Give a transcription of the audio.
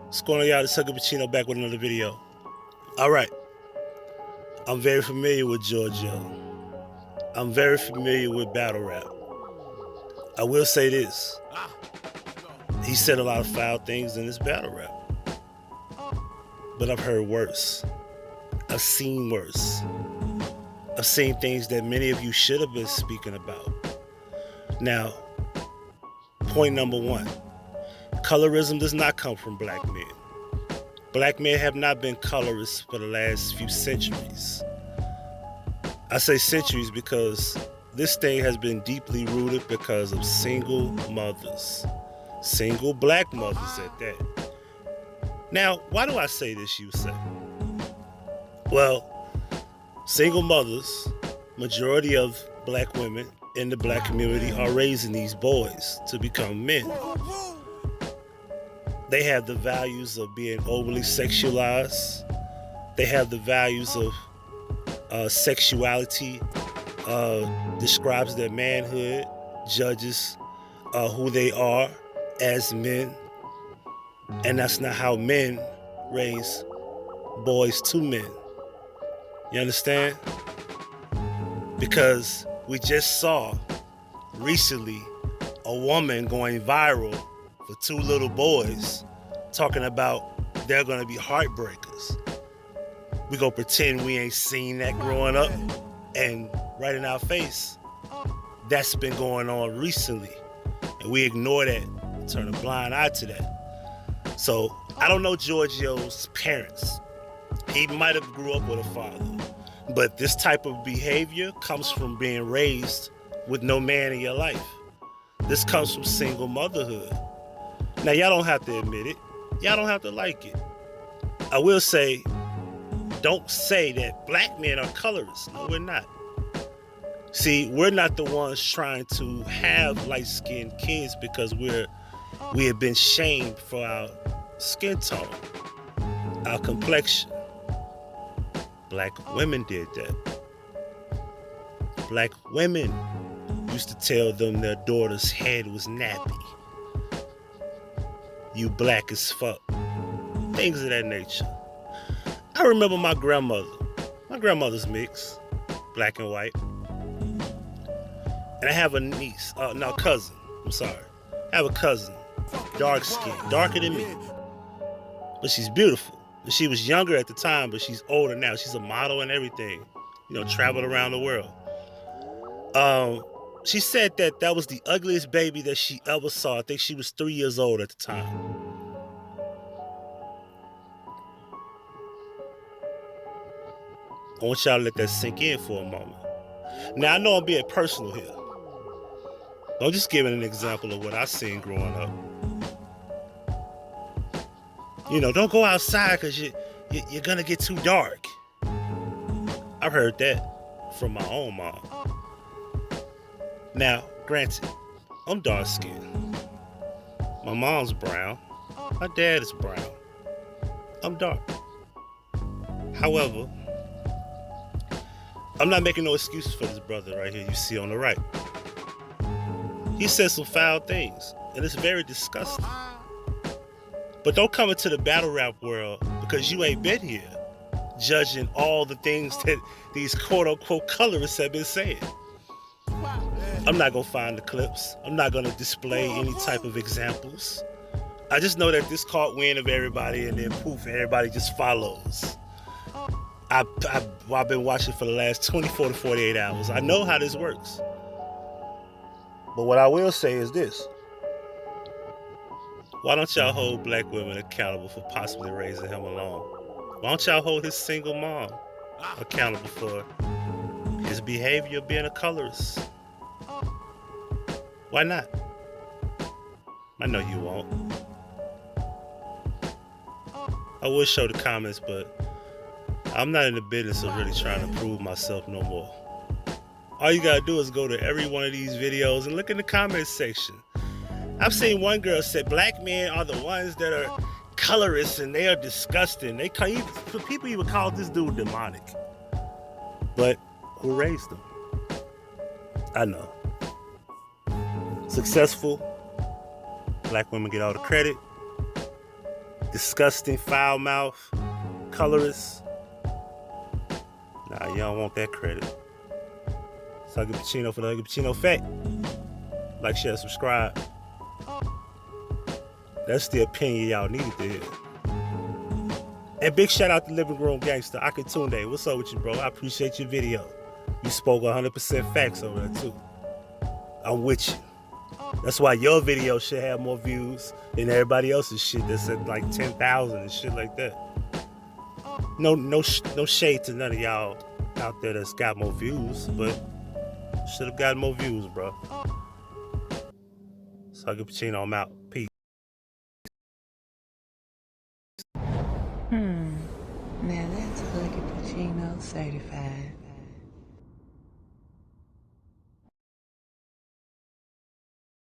What's going on, y'all? It's Huggie Pacino back with another video. All right. I'm very familiar with Georgio. I'm very familiar with battle rap. I will say this. He said a lot of foul things in his battle rap. But I've heard worse. I've seen worse. I've seen things that many of you should have been speaking about. Now, point number one. Colorism does not come from black men. Black men have not been colorists for the last few centuries. I say centuries because this thing has been deeply rooted because of single mothers. Single black mothers at that. Now, why do I say this, you say? Well, single mothers, majority of black women in the black community are raising these boys to become men. They have the values of being overly sexualized. They have the values of sexuality, describes their manhood, judges who they are as men. And that's not how men raise boys to men. You understand? Because we just saw recently a woman going viral for two little boys talking about they're gonna be heartbreakers. We gonna pretend we ain't seen that growing up, and right in our face, that's been going on recently. And we ignore that, turn a blind eye to that. So I don't know Georgio's parents. He might have grew up with a father, but this type of behavior comes from being raised with no man in your life. This comes from single motherhood. Now, y'all don't have to admit it. Y'all don't have to like it. I will say, don't say that black men are colorists. No, we're not. See, we're not the ones trying to have light-skinned kids because we have been shamed for our skin tone, our complexion. Black women did that. Black women used to tell them their daughter's head was nappy. You black as fuck. Things of that nature. I remember my grandmother. My grandmother's mixed, black and white. And I have a niece, cousin. I'm sorry. I have a cousin, dark skin, darker than me. But she's beautiful. And she was younger at the time, but she's older now. She's a model and everything. You know, traveled around the world. She said that was the ugliest baby that she ever saw. I think she was 3 years old at the time. I want y'all to let that sink in for a moment. Now, I know I'm being personal here. I'm just giving an example of what I've seen growing up. You know, don't go outside because you're going to get too dark. I've heard that from my own mom. Now, granted, I'm dark-skinned. My mom's brown. My dad is brown. I'm dark. However, I'm not making no excuses for this brother right here you see on the right. He said some foul things, and it's very disgusting. But don't come into the battle rap world because you ain't been here judging all the things that these quote-unquote colorists have been saying. I'm not going to find the clips. I'm not going to display any type of examples. I just know that this caught wind of everybody and then poof, everybody just follows. I've been watching for the last 24 to 48 hours. I know how this works. But what I will say is this. Why don't y'all hold black women accountable for possibly raising him alone? Why don't y'all hold his single mom accountable for his behavior being a colorist? Why not? I know you won't. I will show the comments, but I'm not in the business of really trying to prove myself no more. All you gotta do is go to every one of these videos and look in the comments section. I've seen one girl say black men are the ones that are colorists and they are disgusting. People even call this dude demonic. But who raised them? I know. Successful black women get all the credit. disgusting, foul mouth, colorist. Nah, you don't want that credit. It's Huggie Pacino for the Huggie Pacino Effect. Like, share, subscribe. That's the opinion y'all needed to hear. And big shout out to Living Room Gangster, Akatunde. What's up with you, bro? I appreciate your video. You spoke 100% facts over there, too. I'm with you. That's why your video should have more views than everybody else's shit that's at like 10,000 and shit like that. No shade to none of y'all out there that's got more views, but should have gotten more views, bro. So Huggie Pacino, I'm out. Peace. Now that's Huggie Pacino certified.